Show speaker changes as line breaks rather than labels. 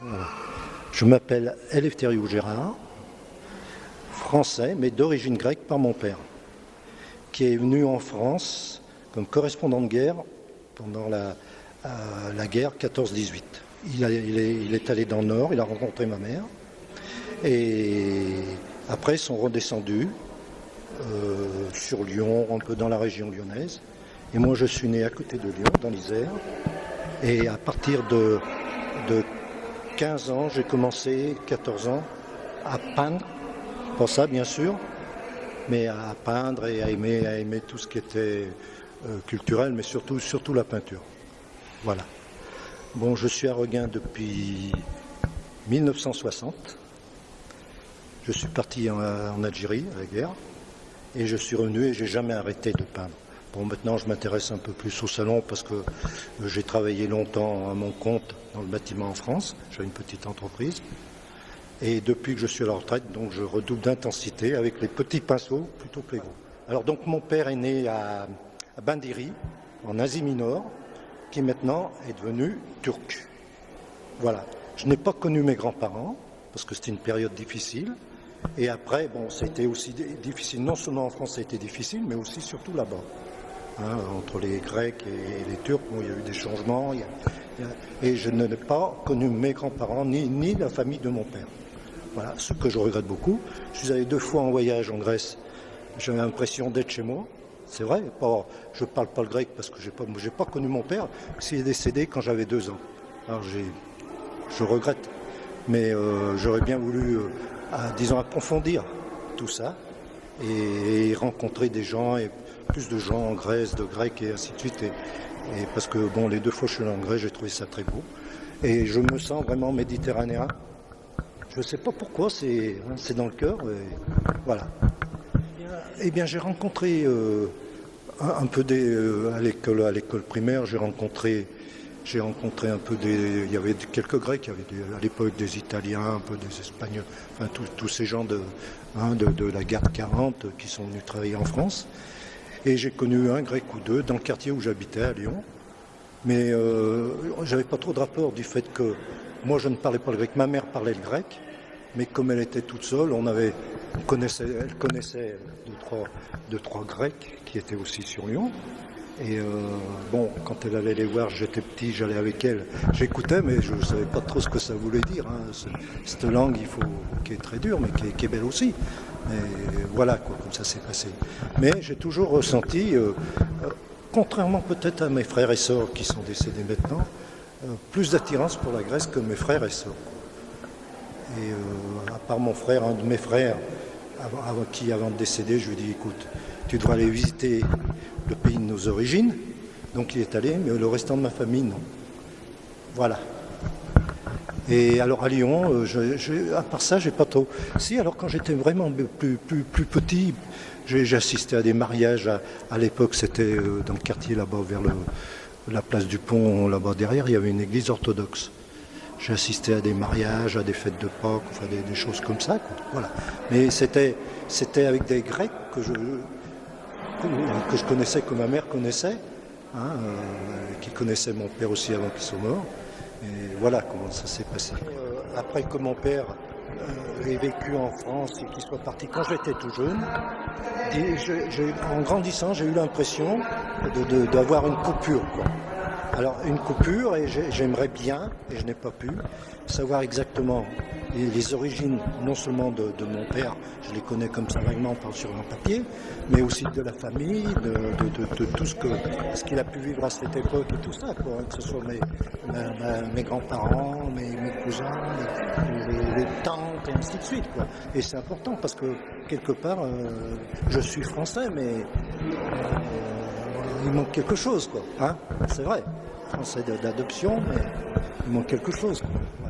Voilà. Je m'appelle Elefthériou Gérard, français, mais d'origine grecque par mon père, qui est venu en France comme correspondant de guerre pendant la guerre 14-18. Il est allé dans le Nord, il a rencontré ma mère, et après ils sont redescendus sur Lyon, un peu dans la région lyonnaise. Et moi je suis né à côté de Lyon, dans l'Isère, et à partir de 15 ans, j'ai commencé, 14 ans, à peindre, pas ça bien sûr, mais à peindre et à aimer tout ce qui était culturel, mais surtout la peinture. Voilà. Bon, je suis à Reguin depuis 1960. Je suis parti en Algérie, à la guerre, et je suis revenu et j'ai jamais arrêté de peindre. Bon, maintenant, je m'intéresse un peu plus au salon parce que j'ai travaillé longtemps à mon compte dans le bâtiment en France. J'ai une petite entreprise. Et depuis que je suis à la retraite, donc je redouble d'intensité avec les petits pinceaux plutôt que les gros. Alors donc mon père est né à Bindiri, en Asie Mineure, qui maintenant est devenu turc. Voilà. Je n'ai pas connu mes grands-parents parce que c'était une période difficile. Et après, bon, c'était aussi difficile. Non seulement en France, ça a été difficile, mais aussi surtout là-bas. Hein, entre les Grecs et les Turcs, bon, il y a eu des changements. Et je n'ai pas connu mes grands-parents ni la famille de mon père. Voilà, ce que je regrette beaucoup. Je suis allé 2 fois en voyage en Grèce. J'avais l'impression d'être chez moi. C'est vrai. Je ne parle pas le grec parce que j'ai pas connu mon père. Il est décédé quand j'avais 2 ans. Alors je regrette. Mais j'aurais bien voulu, disons, approfondir tout ça et rencontrer des gens et plus de gens en Grèce, de Grecs et ainsi de suite. Et parce que bon, les 2 fois je suis allé en Grèce, j'ai trouvé ça très beau. Et je me sens vraiment méditerranéen. Je ne sais pas pourquoi, c'est dans le cœur. Voilà. Eh bien, j'ai rencontré un peu à l'école primaire, j'ai rencontré un peu il y avait quelques Grecs, il y avait à l'époque des Italiens, un peu des Espagnols, enfin tous ces gens de la garde 40 qui sont venus travailler en France. Et j'ai connu un Grec ou 2 dans le quartier où j'habitais à Lyon. Mais j'avais pas trop de rapport du fait que moi je ne parlais pas le grec, ma mère parlait le grec, mais comme elle était toute seule, elle connaissait 2-3 Grecs qui étaient aussi sur Lyon. Et bon, quand elle allait les voir, j'étais petit, j'allais avec elle, j'écoutais, mais je ne savais pas trop ce que ça voulait dire. Hein. Cette langue, qui est très dure, mais qui est belle aussi. Et voilà, quoi, comme ça s'est passé. Mais j'ai toujours ressenti, contrairement peut-être à mes frères et sœurs qui sont décédés maintenant, plus d'attirance pour la Grèce que mes frères et sœurs. Et à part mon frère, un de mes frères, avant de décéder, je lui ai dit, écoute, tu devras aller visiter le pays de nos origines. Donc il est allé, mais le restant de ma famille, non. Voilà. Et alors à Lyon, à part ça, j'ai pas trop. Si, alors quand j'étais vraiment plus petit, j'ai assisté à des mariages. À l'époque, c'était dans le quartier là-bas, vers la place du Pont, là-bas derrière, il y avait une église orthodoxe. J'ai assisté à des mariages, à des fêtes de Pâques, enfin des choses comme ça, quoi. Voilà. Mais c'était avec des Grecs que je connaissais, que ma mère connaissait, hein, qui connaissait mon père aussi avant qu'il soit mort. Et voilà comment ça s'est passé. Après que mon père ait vécu en France et qu'il soit parti quand j'étais tout jeune, en grandissant, j'ai eu l'impression d'avoir une coupure, quoi. Alors une coupure, et j'aimerais bien, et je n'ai pas pu, savoir exactement les origines, non seulement de mon père, je les connais comme ça vaguement sur un papier, mais aussi de la famille, de tout ce qu'il a pu vivre à cette époque et tout ça, quoi, que ce soit mes grands-parents, mes cousins, les tantes et ainsi de suite, quoi. Et c'est important parce que quelque part, je suis français, mais il manque quelque chose, quoi. Hein, c'est vrai, français d'adoption, mais il manque quelque chose, quoi.